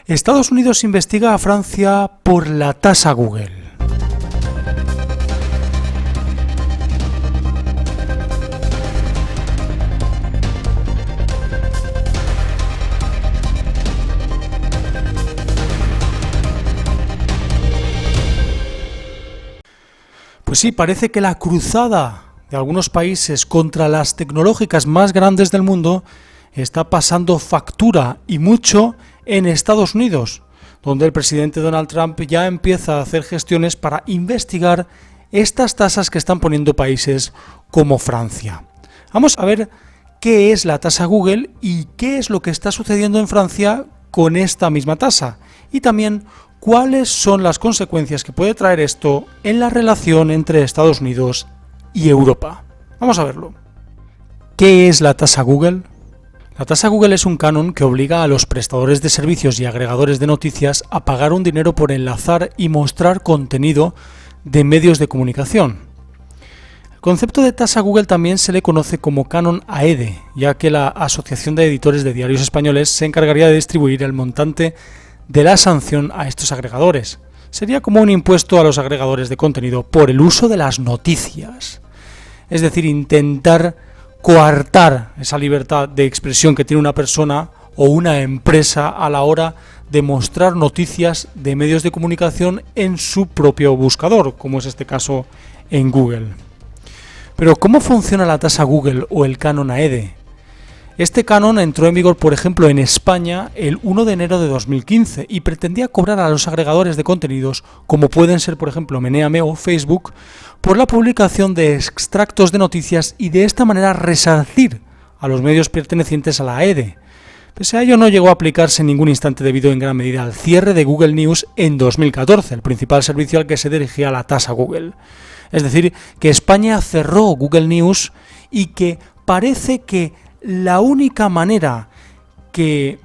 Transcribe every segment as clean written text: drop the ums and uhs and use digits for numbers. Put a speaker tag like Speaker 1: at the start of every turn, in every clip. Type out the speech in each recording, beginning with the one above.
Speaker 1: Estados Unidos investiga a Francia por la tasa Google. Pues sí, parece que la cruzada de algunos países contra las tecnológicas más grandes del mundo está pasando factura, y mucho, en Estados Unidos, donde el presidente Donald Trump ya empieza a hacer gestiones para investigar estas tasas que están poniendo países como Francia. Vamos a ver qué es la tasa Google y qué es lo que está sucediendo en Francia con esta misma tasa, y también cuáles son las consecuencias que puede traer esto en la relación entre Estados Unidos y Europa. Vamos a verlo. ¿Qué es la tasa Google? La tasa Google es un canon que obliga a los prestadores de servicios y agregadores de noticias a pagar un dinero por enlazar y mostrar contenido de medios de comunicación. El concepto de tasa Google también se le conoce como canon AEDE, ya que la Asociación de Editores de Diarios Españoles se encargaría de distribuir el montante de la sanción a estos agregadores. Sería como un impuesto a los agregadores de contenido por el uso de las noticias. Es decir, intentar coartar esa libertad de expresión que tiene una persona o una empresa a la hora de mostrar noticias de medios de comunicación en su propio buscador, como es este caso en Google. Pero ¿cómo funciona la tasa Google o el canon AEDE? Este canon entró en vigor, por ejemplo, en España el 1 de enero de 2015 y pretendía cobrar a los agregadores de contenidos, como pueden ser, por ejemplo, Meneame o Facebook, por la publicación de extractos de noticias y de esta manera resarcir a los medios pertenecientes a la AEDE. Pese a ello, no llegó a aplicarse en ningún instante debido en gran medida al cierre de Google News en 2014, el principal servicio al que se dirigía la tasa Google. Es decir, que España cerró Google News y que parece que la única manera en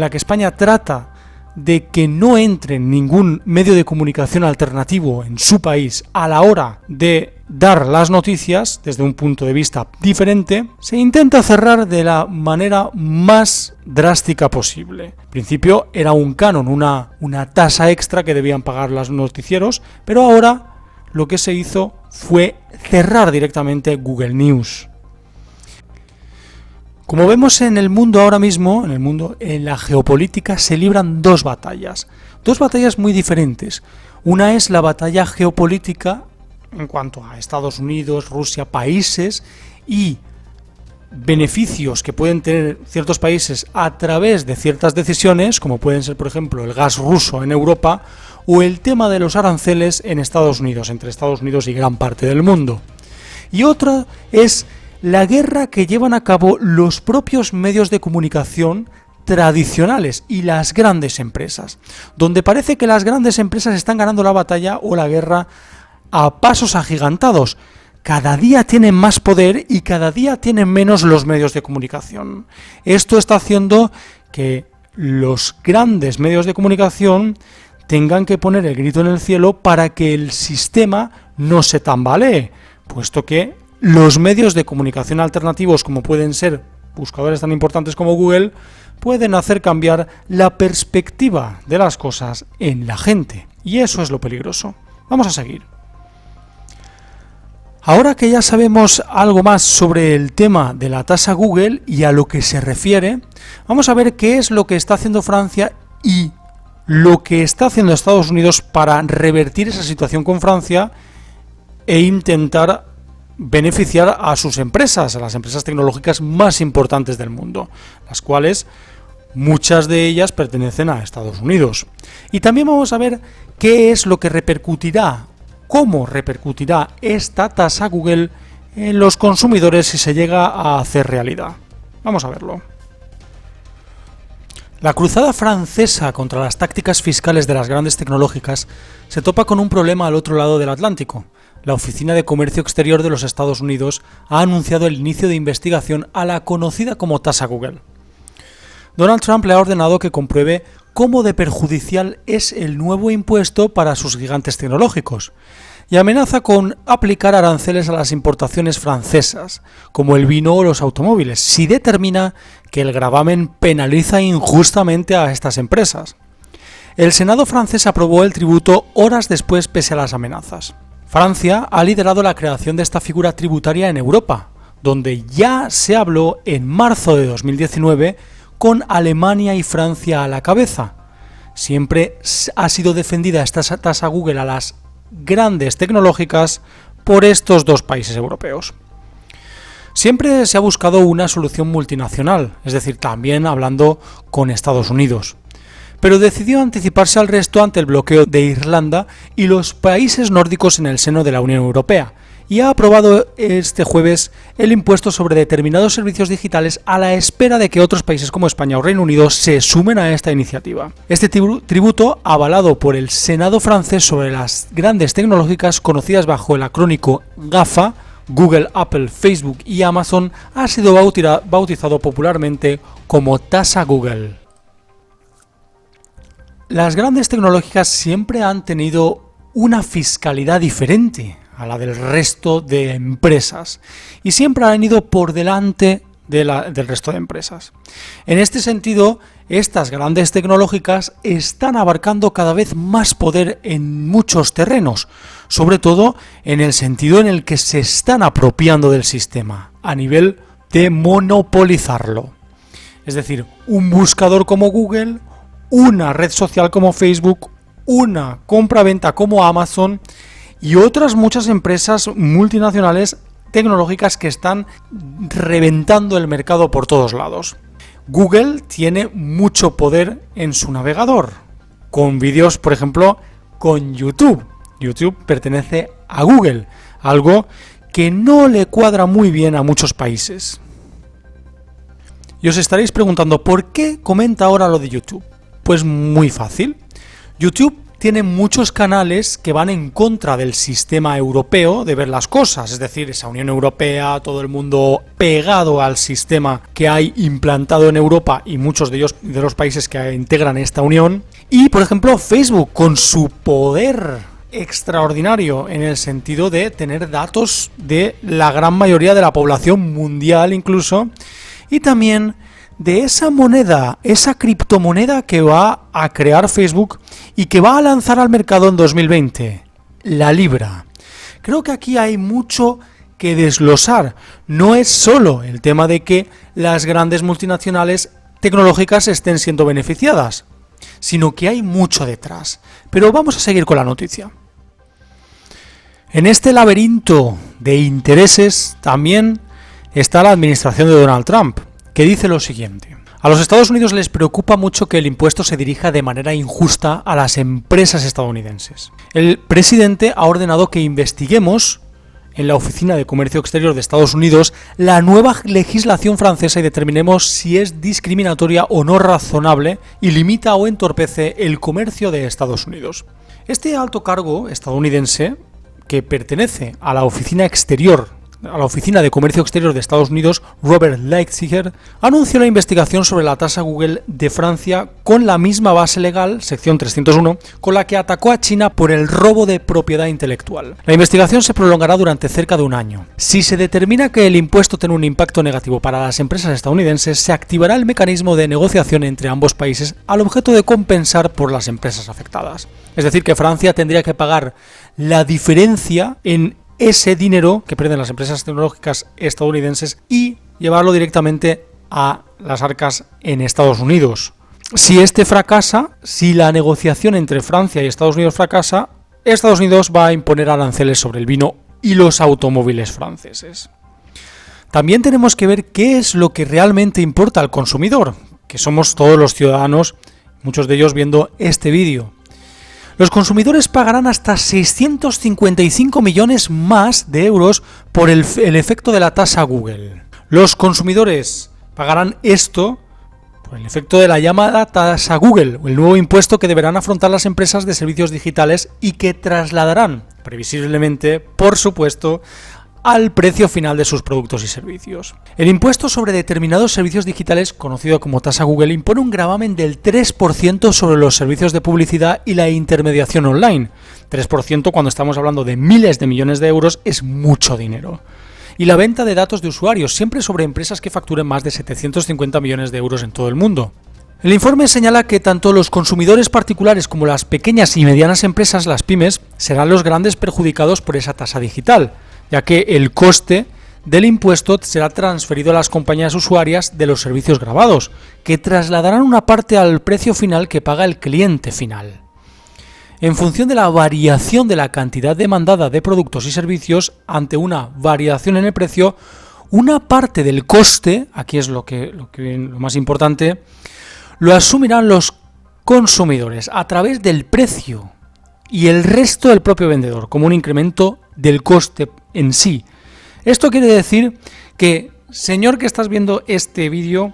Speaker 1: la que España trata de que no entre ningún medio de comunicación alternativo en su país a la hora de dar las noticias desde un punto de vista diferente, se intenta cerrar de la manera más drástica posible. En principio era un canon, una tasa extra que debían pagar los noticieros, pero ahora lo que se hizo fue cerrar directamente Google News. Como vemos en el mundo ahora mismo, en la geopolítica se libran dos batallas muy diferentes. Una es la batalla geopolítica en cuanto a Estados Unidos, Rusia, países y beneficios que pueden tener ciertos países a través de ciertas decisiones, como pueden ser, por ejemplo, el gas ruso en Europa o el tema de los aranceles en Estados Unidos, entre Estados Unidos y gran parte del mundo. Y otra es la guerra que llevan a cabo los propios medios de comunicación tradicionales y las grandes empresas, donde parece que las grandes empresas están ganando la batalla o la guerra a pasos agigantados. Cada día tienen más poder y cada día tienen menos los medios de comunicación. Esto está haciendo que los grandes medios de comunicación tengan que poner el grito en el cielo para que el sistema no se tambalee, puesto que los medios de comunicación alternativos, como pueden ser buscadores tan importantes como Google, pueden hacer cambiar la perspectiva de las cosas en la gente. Y eso es lo peligroso. Vamos a seguir. Ahora que ya sabemos algo más sobre el tema de la tasa Google y a lo que se refiere, vamos a ver qué es lo que está haciendo Francia y lo que está haciendo Estados Unidos para revertir esa situación con Francia e intentar beneficiar a sus empresas, a las empresas tecnológicas más importantes del mundo, las cuales muchas de ellas pertenecen a Estados Unidos. Y también vamos a ver qué es lo que repercutirá, cómo repercutirá esta tasa Google en los consumidores si se llega a hacer realidad. Vamos a verlo. La cruzada francesa contra las tácticas fiscales de las grandes tecnológicas se topa con un problema al otro lado del Atlántico. La Oficina de Comercio Exterior de los Estados Unidos ha anunciado el inicio de investigación a la conocida como tasa Google. Donald Trump le ha ordenado que compruebe cómo de perjudicial es el nuevo impuesto para sus gigantes tecnológicos, y amenaza con aplicar aranceles a las importaciones francesas, como el vino o los automóviles, si determina que el gravamen penaliza injustamente a estas empresas. El Senado francés aprobó el tributo horas después pese a las amenazas. Francia ha liderado la creación de esta figura tributaria en Europa, donde ya se habló en marzo de 2019 con Alemania y Francia a la cabeza. Siempre ha sido defendida esta tasa Google a las grandes tecnológicas por estos dos países europeos. Siempre se ha buscado una solución multinacional, es decir, también hablando con Estados Unidos, pero decidió anticiparse al resto ante el bloqueo de Irlanda y los países nórdicos en el seno de la Unión Europea, y ha aprobado este jueves el impuesto sobre determinados servicios digitales a la espera de que otros países como España o Reino Unido se sumen a esta iniciativa. Este tributo, avalado por el Senado francés sobre las grandes tecnológicas conocidas bajo el acrónimo GAFA, Google, Apple, Facebook y Amazon, ha sido bautizado popularmente como tasa Google. Las grandes tecnológicas siempre han tenido una fiscalidad diferente a la del resto de empresas y siempre han ido por delante del resto de empresas. En este sentido, estas grandes tecnológicas están abarcando cada vez más poder en muchos terrenos, sobre todo en el sentido en el que se están apropiando del sistema, a nivel de monopolizarlo. Es decir, un buscador como Google, una red social como Facebook, una compra-venta como Amazon y otras muchas empresas multinacionales tecnológicas que están reventando el mercado por todos lados. Google tiene mucho poder en su navegador, con vídeos, por ejemplo, con YouTube. YouTube pertenece a Google, algo que no le cuadra muy bien a muchos países. Y os estaréis preguntando, ¿por qué comenta ahora lo de YouTube? Pues muy fácil. YouTube tiene muchos canales que van en contra del sistema europeo de ver las cosas, es decir, esa Unión Europea, todo el mundo pegado al sistema que hay implantado en Europa y muchos de ellos de los países que integran esta unión. Y, por ejemplo, Facebook, con su poder extraordinario en el sentido de tener datos de la gran mayoría de la población mundial incluso, y también de esa moneda, esa criptomoneda que va a crear Facebook y que va a lanzar al mercado en 2020, la Libra. Creo que aquí hay mucho que desglosar. No es solo el tema de que las grandes multinacionales tecnológicas estén siendo beneficiadas, sino que hay mucho detrás. Pero vamos a seguir con la noticia. En este laberinto de intereses también está la administración de Donald Trump, que dice lo siguiente: a los Estados Unidos les preocupa mucho que el impuesto se dirija de manera injusta a las empresas estadounidenses. El presidente ha ordenado que investiguemos en la Oficina de Comercio Exterior de Estados Unidos la nueva legislación francesa y determinemos si es discriminatoria o no razonable y limita o entorpece el comercio de Estados Unidos. Este alto cargo estadounidense, que pertenece a la Oficina de Comercio Exterior de Estados Unidos, Robert Lighthizer, anunció la investigación sobre la tasa Google de Francia con la misma base legal, sección 301, con la que atacó a China por el robo de propiedad intelectual. La investigación se prolongará durante cerca de un año. Si se determina que el impuesto tiene un impacto negativo para las empresas estadounidenses, se activará el mecanismo de negociación entre ambos países al objeto de compensar por las empresas afectadas. Es decir, que Francia tendría que pagar la diferencia en ese dinero que pierden las empresas tecnológicas estadounidenses y llevarlo directamente a las arcas en Estados Unidos. Si este fracasa, si la negociación entre Francia y Estados Unidos fracasa, Estados Unidos va a imponer aranceles sobre el vino y los automóviles franceses. También tenemos que ver qué es lo que realmente importa al consumidor, que somos todos los ciudadanos, muchos de ellos viendo este vídeo. Los consumidores pagarán hasta 655 millones más de euros por el efecto de la tasa Google. Los consumidores pagarán esto por el efecto de la llamada tasa Google, el nuevo impuesto que deberán afrontar las empresas de servicios digitales y que trasladarán, previsiblemente, por supuesto, al precio final de sus productos y servicios. El impuesto sobre determinados servicios digitales, conocido como tasa Google, impone un gravamen del 3% sobre los servicios de publicidad y la intermediación online. 3% cuando estamos hablando de miles de millones de euros es mucho dinero. Y la venta de datos de usuarios, siempre sobre empresas que facturen más de 750 millones de euros en todo el mundo. El informe señala que tanto los consumidores particulares como las pequeñas y medianas empresas, las pymes, serán los grandes perjudicados por esa tasa digital, ya que el coste del impuesto será transferido a las compañías usuarias de los servicios grabados, que trasladarán una parte al precio final que paga el cliente final. En función de la variación de la cantidad demandada de productos y servicios ante una variación en el precio, una parte del coste, aquí es lo más importante, lo asumirán los consumidores a través del precio y el resto del propio vendedor, como un incremento del coste en sí. Esto quiere decir que, señor que estás viendo este vídeo,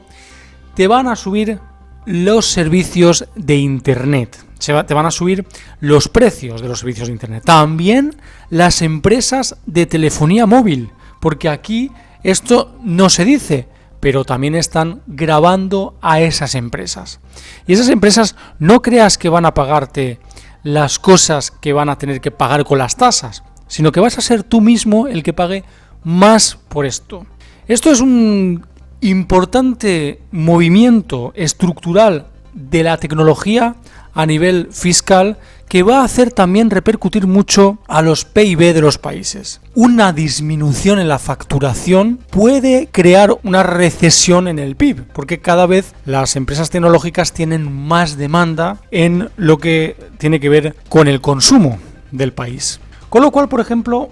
Speaker 1: te van a subir los servicios de Internet, te van a subir los precios de los servicios de Internet. También las empresas de telefonía móvil, porque aquí esto no se dice, pero también están grabando a esas empresas. Y esas empresas no creas que van a pagarte las cosas que van a tener que pagar con las tasas, sino que vas a ser tú mismo el que pague más por esto. Esto es un importante movimiento estructural de la tecnología a nivel fiscal que va a hacer también repercutir mucho a los PIB de los países. Una disminución en la facturación puede crear una recesión en el PIB, porque cada vez las empresas tecnológicas tienen más demanda en lo que tiene que ver con el consumo del país. Con lo cual, por ejemplo,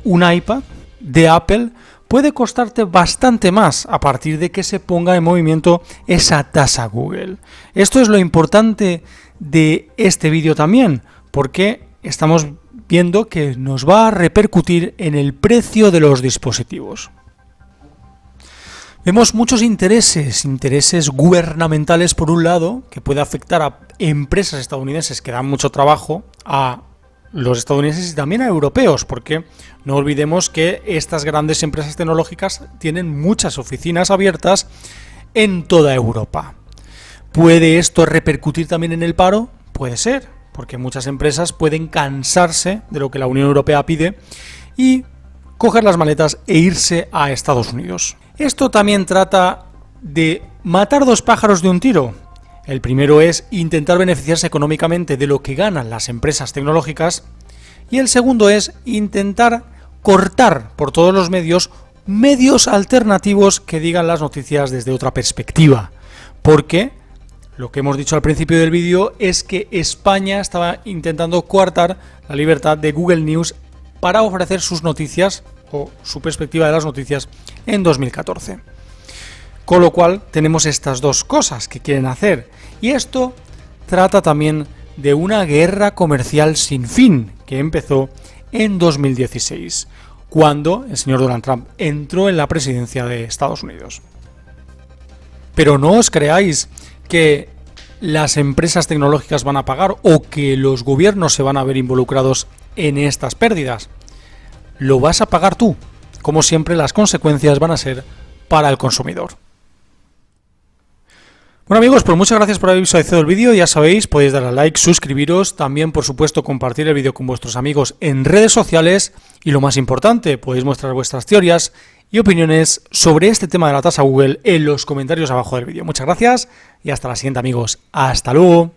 Speaker 1: un iPad de Apple puede costarte bastante más a partir de que se ponga en movimiento esa tasa Google. Esto es lo importante de este vídeo también, porque estamos viendo que nos va a repercutir en el precio de los dispositivos. Vemos muchos intereses gubernamentales por un lado, que puede afectar a empresas estadounidenses que dan mucho trabajo a los estadounidenses y también a europeos, porque no olvidemos que estas grandes empresas tecnológicas tienen muchas oficinas abiertas en toda Europa. ¿Puede esto repercutir también en el paro? Puede ser, porque muchas empresas pueden cansarse de lo que la Unión Europea pide y coger las maletas e irse a Estados Unidos. Esto también trata de matar dos pájaros de un tiro. El primero es intentar beneficiarse económicamente de lo que ganan las empresas tecnológicas y el segundo es intentar cortar por todos los medios alternativos que digan las noticias desde otra perspectiva, porque lo que hemos dicho al principio del vídeo es que España estaba intentando coartar la libertad de Google News para ofrecer sus noticias o su perspectiva de las noticias en 2014. Con lo cual tenemos estas dos cosas que quieren hacer. Y esto trata también de una guerra comercial sin fin que empezó en 2016, cuando el señor Donald Trump entró en la presidencia de Estados Unidos. Pero no os creáis que las empresas tecnológicas van a pagar o que los gobiernos se van a ver involucrados en estas pérdidas. Lo vas a pagar tú. Como siempre, las consecuencias van a ser para el consumidor. Bueno amigos, pues muchas gracias por haber visualizado el vídeo. Ya sabéis, podéis darle a like, suscribiros, también por supuesto compartir el vídeo con vuestros amigos en redes sociales y lo más importante, podéis mostrar vuestras teorías y opiniones sobre este tema de la tasa Google en los comentarios abajo del vídeo. Muchas gracias y hasta la siguiente amigos. Hasta luego.